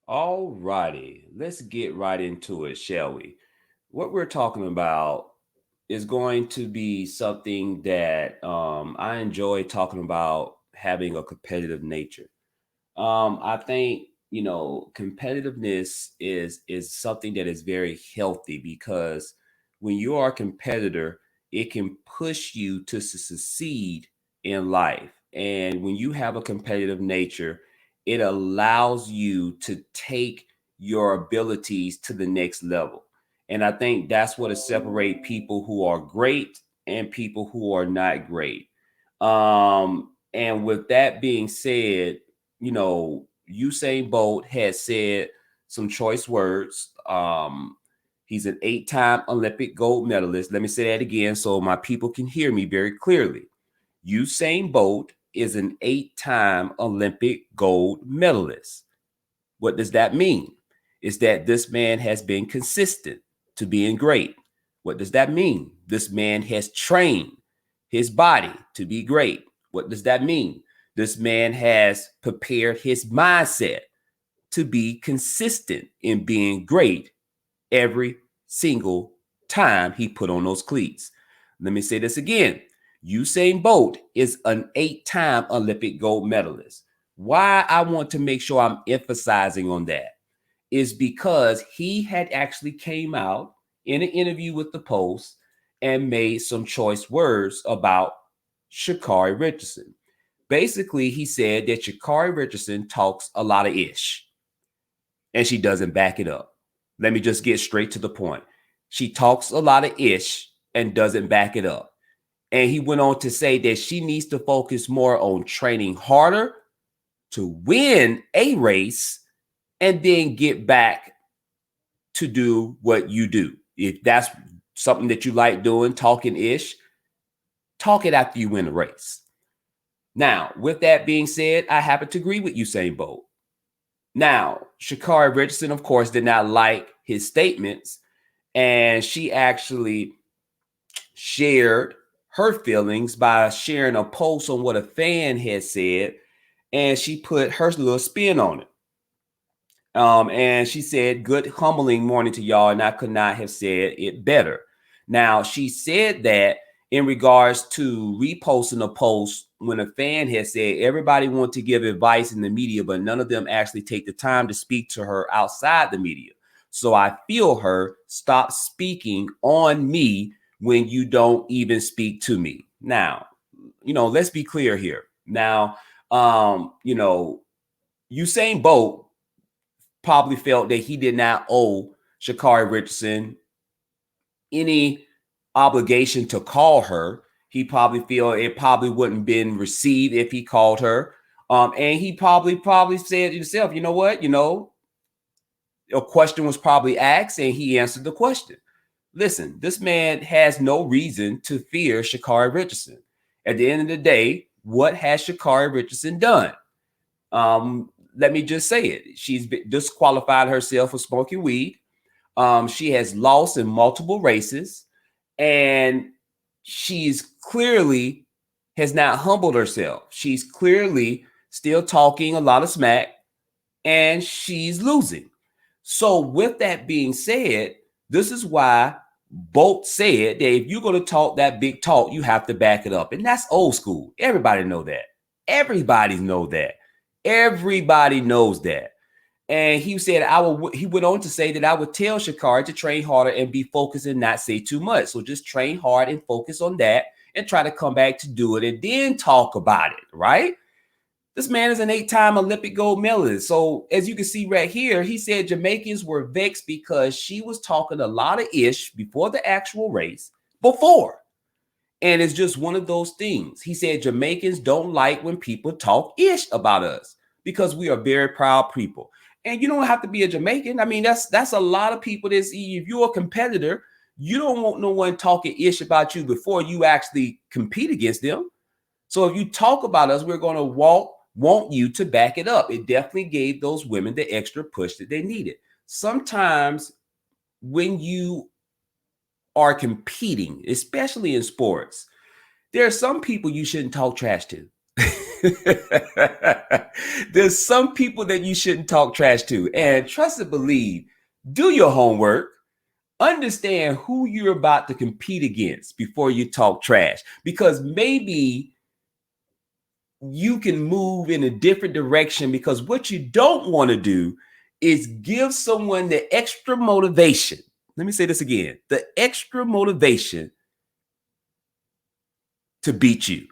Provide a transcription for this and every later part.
All righty, let's get right into it, shall we? What we're talking about is going to be something that I enjoy talking about having a competitive nature. I think competitiveness is something that is very healthy because when you are a competitor, it can push you to succeed in life. And when you have a competitive nature, it allows you to take your abilities to the next level. And I think that's what it separate people who are great and people who are not great. And with that being said, Usain Bolt has said some choice words. He's an 8-time Olympic gold medalist. Let me say that again so my people can hear me very clearly. Usain Bolt is an 8-time Olympic gold medalist. What does that mean? Is that this man has been consistent to being great. What does that mean? This man has trained his body to be great. What does that mean? This man has prepared his mindset to be consistent in being great every single time he put on those cleats. Let me say this again. Usain Bolt is an 8-time Olympic gold medalist. Why I want to make sure I'm emphasizing on that is because he had actually came out in an interview with the Post and made some choice words about Sha'Carri Richardson. Basically, he said that Sha'Carri Richardson talks a lot of ish and she doesn't back it up. Let me just get straight to the point. She talks a lot of ish and doesn't back it up. And he went on to say that she needs to focus more on training harder to win a race and then get back to do what you do. If that's something that you like doing, talking ish, talk it after you win the race. Now, with that being said, I happen to agree with Usain Bolt. Now, Sha'Carri Richardson, of course, did not like his statements, and she actually shared her feelings by sharing a post on what a fan had said, and she put her little spin on it. And she said, "Good humbling morning to y'all," and I could not have said it better. Now, she said that in regards to reposting a post when a fan had said everybody want to give advice in the media, but none of them actually take the time to speak to her outside the media. So I feel her, stop speaking on me when you don't even speak to me. Now, let's be clear here. Now, Usain Bolt probably felt that he did not owe Sha'Carri Richardson any obligation to call her. He probably feel it probably wouldn't been received if he called her. And he probably said to himself, you know what, a question was probably asked and he answered the question. Listen, this man has no reason to fear Sha'Carri Richardson. At the end of the day, what has Sha'Carri Richardson done? Let me just say it. She's disqualified herself for smoking weed. She has lost in multiple races, and she's clearly has not humbled herself. She's clearly still talking a lot of smack, and she's losing. So, with that being said, this is why Bolt said that if you're going to talk that big talk, you have to back it up, and that's old school. Everybody know that. Everybody know that. Everybody knows that. And he said, he went on to say that I would tell Sha'Carri to train harder and be focused and not say too much. So just train hard and focus on that and try to come back to do it and then talk about it, right? This man is an 8-time Olympic gold medalist. So as you can see right here, he said Jamaicans were vexed because she was talking a lot of ish before the actual race, before. And it's just one of those things. He said Jamaicans don't like when people talk ish about us because we are very proud people. And you don't have to be a Jamaican. I mean, that's a lot of people that see if you're a competitor, you don't want no one talking ish about you before you actually compete against them. So if you talk about us, we're going to want you to back it up. It definitely gave those women the extra push that they needed. Sometimes when you are competing, especially in sports, there are some people you shouldn't talk trash to. There's some people that you shouldn't talk trash to. And trust and believe, do your homework. Understand who you're about to compete against before you talk trash. Because maybe you can move in a different direction, because what you don't want to do is give someone the extra motivation. Let me say this again, the extra motivation to beat you.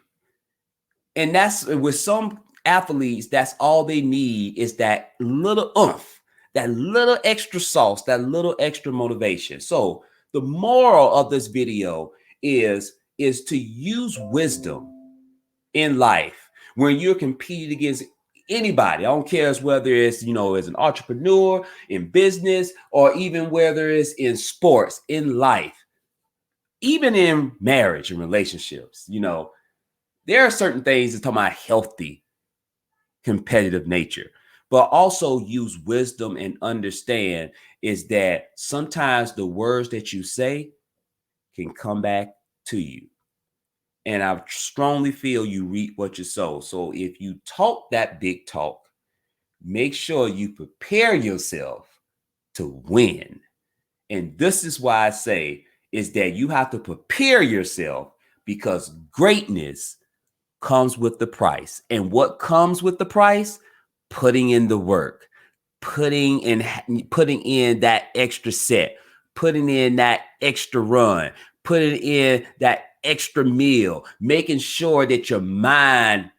And that's with some athletes, that's all they need is that little oomph, that little extra sauce, that little extra motivation. So the moral of this video is to use wisdom in life when you're competing against anybody. I don't care whether it's, as an entrepreneur, in business, or even whether it's in sports, in life, even in marriage and relationships. There are certain things that talk about healthy competitive nature, but also use wisdom and understand is that sometimes the words that you say can come back to you. And I strongly feel you reap what you sow. So if you talk that big talk, make sure you prepare yourself to win. And this is why I say is that you have to prepare yourself, because greatness comes with the price. And what comes with the price? Putting in the work, putting in that extra set, putting in that extra run, putting in that extra meal, making sure that your mind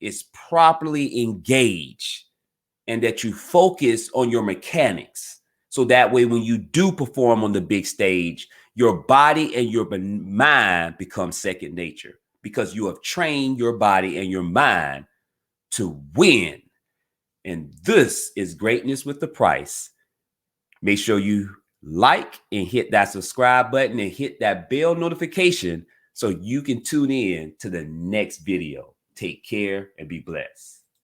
is properly engaged and that you focus on your mechanics. So that way, when you do perform on the big stage, your body and your mind become second nature, because you have trained your body and your mind to win. And this is Greatness with the Price. Make sure you like and hit that subscribe button and hit that bell notification so you can tune in to the next video. Take care and be blessed.